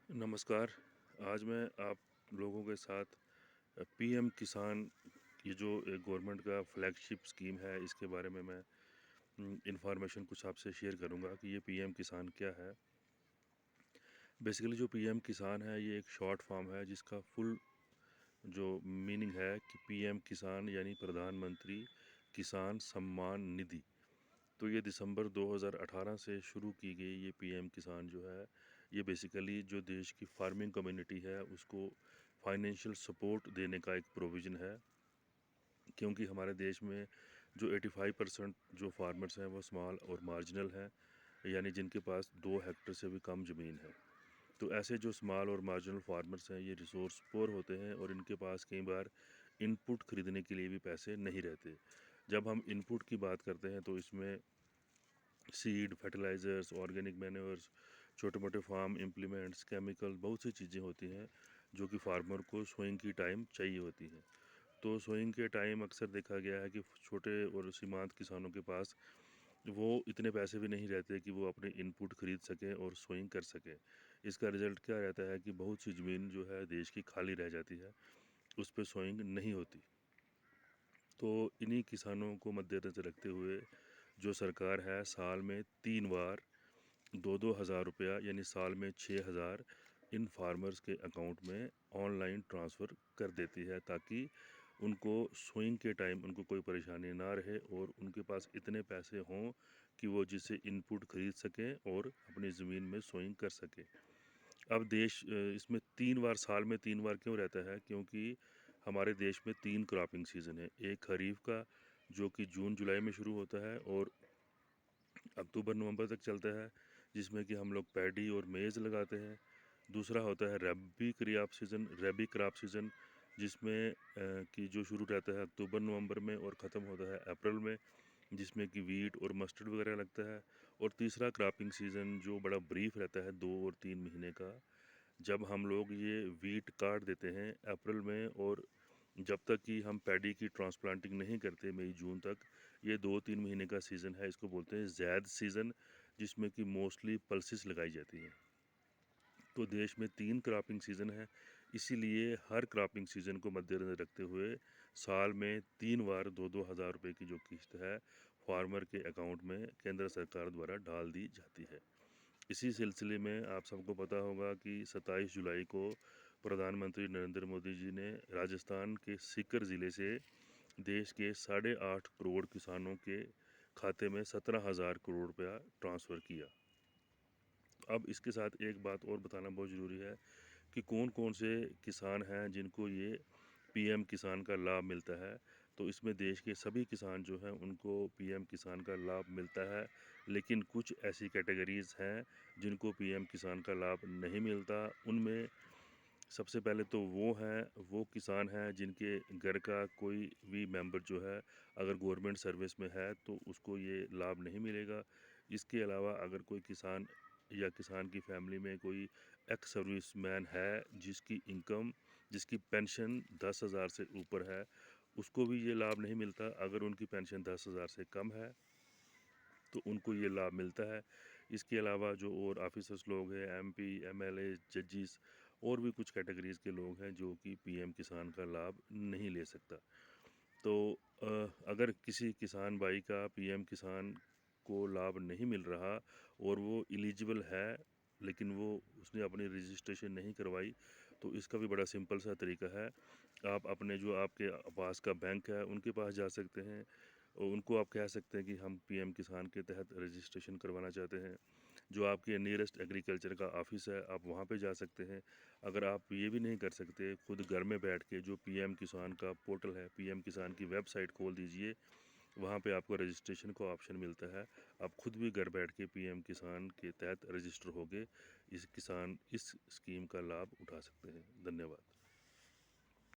नमस्कार। आज मैं आप लोगों के साथ पीएम किसान, ये जो एक गवर्नमेंट का फ्लैगशिप स्कीम है, इसके बारे में मैं इन्फॉर्मेशन कुछ आपसे शेयर करूंगा कि ये पीएम किसान क्या है। बेसिकली जो पीएम किसान है, ये एक शॉर्ट फॉर्म है जिसका फुल जो मीनिंग है कि पीएम किसान यानी प्रधानमंत्री किसान सम्मान निधि। तो ये दिसंबर 2018 से शुरू की गई ये पीएम किसान जो है, ये बेसिकली जो देश की फार्मिंग कम्युनिटी है उसको फाइनेंशियल सपोर्ट देने का एक प्रोविज़न है। क्योंकि हमारे देश में जो 85% जो फार्मर्स हैं वो स्मॉल और मार्जिनल हैं, यानी जिनके पास 2 हेक्टर से भी कम ज़मीन है। तो ऐसे जो स्मॉल और मार्जिनल फार्मर्स हैं, ये रिसोर्स पुअर होते हैं और इनके पास कई बार इनपुट खरीदने के लिए भी पैसे नहीं रहते। जब हम इनपुट की बात करते हैं तो इसमें सीड, फर्टिलाइज़र्स, ऑर्गेनिक मैन्योर्स, छोटे मोटे फार्म इम्प्लीमेंट्स, केमिकल, बहुत सी चीज़ें होती हैं जो कि फार्मर को सोइंग की टाइम चाहिए होती हैं। तो सोइंग के टाइम अक्सर देखा गया है कि छोटे और सीमांत किसानों के पास वो इतने पैसे भी नहीं रहते कि वो अपने इनपुट खरीद सकें और सोइंग कर सकें। इसका रिज़ल्ट क्या रहता है कि बहुत सी ज़मीन जो है देश की खाली रह जाती है, उस पे सोइंग नहीं होती। तो इन्हीं किसानों को मद्देनज़र रखते हुए जो सरकार है, साल में 3 बार 2-2 हज़ार रुपया यानी साल में 6,000 इन फार्मर्स के अकाउंट में ऑनलाइन ट्रांसफ़र कर देती है, ताकि उनको सोइंग के टाइम उनको कोई परेशानी ना रहे और उनके पास इतने पैसे हों कि वो जिससे इनपुट खरीद सकें और अपनी ज़मीन में सोइंग कर सकें। अब इसमें 3 बार, साल में 3 बार क्यों रहता है? क्योंकि हमारे देश में 3 क्रॉपिंग सीज़न है। एक खरीफ का जो कि जून-जुलाई में शुरू होता है और अक्टूबर-नवंबर तक चलता है, जिसमें कि हम लोग पैडी और मेज़ लगाते हैं। दूसरा होता है रबी क्रॉप सीज़न, जिसमें कि जो शुरू रहता है अक्टूबर-नवंबर में और ख़त्म होता है अप्रैल में, जिसमें कि वीट और मस्टर्ड वगैरह लगता है। और तीसरा क्रॉपिंग सीज़न जो बड़ा ब्रीफ रहता है, 2 और 3 महीने का, जब हम लोग ये वीट काट देते हैं अप्रैल में, और जब तक कि हम पैडी की ट्रांसप्लांटिंग नहीं करते मई जून तक, ये 2-3 महीने का सीज़न है। इसको बोलते हैं ज़ैद सीज़न, जिसमें कि मोस्टली पल्सेस लगाई जाती हैं। तो देश में 3 क्रॉपिंग सीज़न है, इसीलिए हर क्रॉपिंग सीज़न को मद्देनज़र रखते हुए साल में 3 बार 2-2 हज़ार रुपये की जो किस्त है, फार्मर के अकाउंट में केंद्र सरकार द्वारा डाल दी जाती है। इसी सिलसिले में आप सबको पता होगा कि 27 जुलाई को प्रधानमंत्री नरेंद्र मोदी जी ने राजस्थान के सीकर ज़िले से देश के 8.5 करोड़ किसानों के खाते में 17,000 करोड़ रुपया ट्रांसफ़र किया। अब इसके साथ एक बात और बताना बहुत ज़रूरी है कि कौन-कौन से किसान हैं जिनको ये पीएम किसान का लाभ मिलता है। तो इसमें देश के सभी किसान जो हैं उनको पीएम किसान का लाभ मिलता है, लेकिन कुछ ऐसी कैटेगरीज़ हैं जिनको पीएम किसान का लाभ नहीं मिलता। उनमें सबसे पहले तो वो किसान हैं जिनके घर का कोई भी मेंबर जो है अगर गवर्नमेंट सर्विस में है तो उसको ये लाभ नहीं मिलेगा। इसके अलावा अगर कोई किसान या किसान की फैमिली में कोई एक्स सर्विसमैन है जिसकी पेंशन 10,000 से ऊपर है, उसको भी ये लाभ नहीं मिलता। अगर उनकी पेंशन 10,000 से कम है तो उनको ये लाभ मिलता है। इसके अलावा जो और ऑफिसर्स लोग हैं, एमपी, एमएलए, जजेस और भी कुछ कैटेगरीज़ के लोग हैं जो कि पीएम किसान का लाभ नहीं ले सकता। तो अगर किसी किसान भाई का पीएम किसान को लाभ नहीं मिल रहा और वो एलिजिबल है, लेकिन वो उसने अपनी रजिस्ट्रेशन नहीं करवाई, तो इसका भी बड़ा सिंपल सा तरीका है। आप अपने जो आपके पास का बैंक है उनके पास जा सकते हैं और उनको आप कह सकते हैं कि हम पीएम किसान के तहत रजिस्ट्रेशन करवाना चाहते हैं। जो आपके नियरेस्ट एग्रीकल्चर का ऑफिस है, आप वहाँ पे जा सकते हैं। अगर आप ये भी नहीं कर सकते, खुद घर में बैठ के जो पीएम किसान का पोर्टल है, पीएम किसान की वेबसाइट खोल दीजिए, वहाँ पे आपको रजिस्ट्रेशन का ऑप्शन मिलता है। आप खुद भी घर बैठ के पीएम किसान के तहत रजिस्टर होके इस स्कीम का लाभ उठा सकते हैं। धन्यवाद।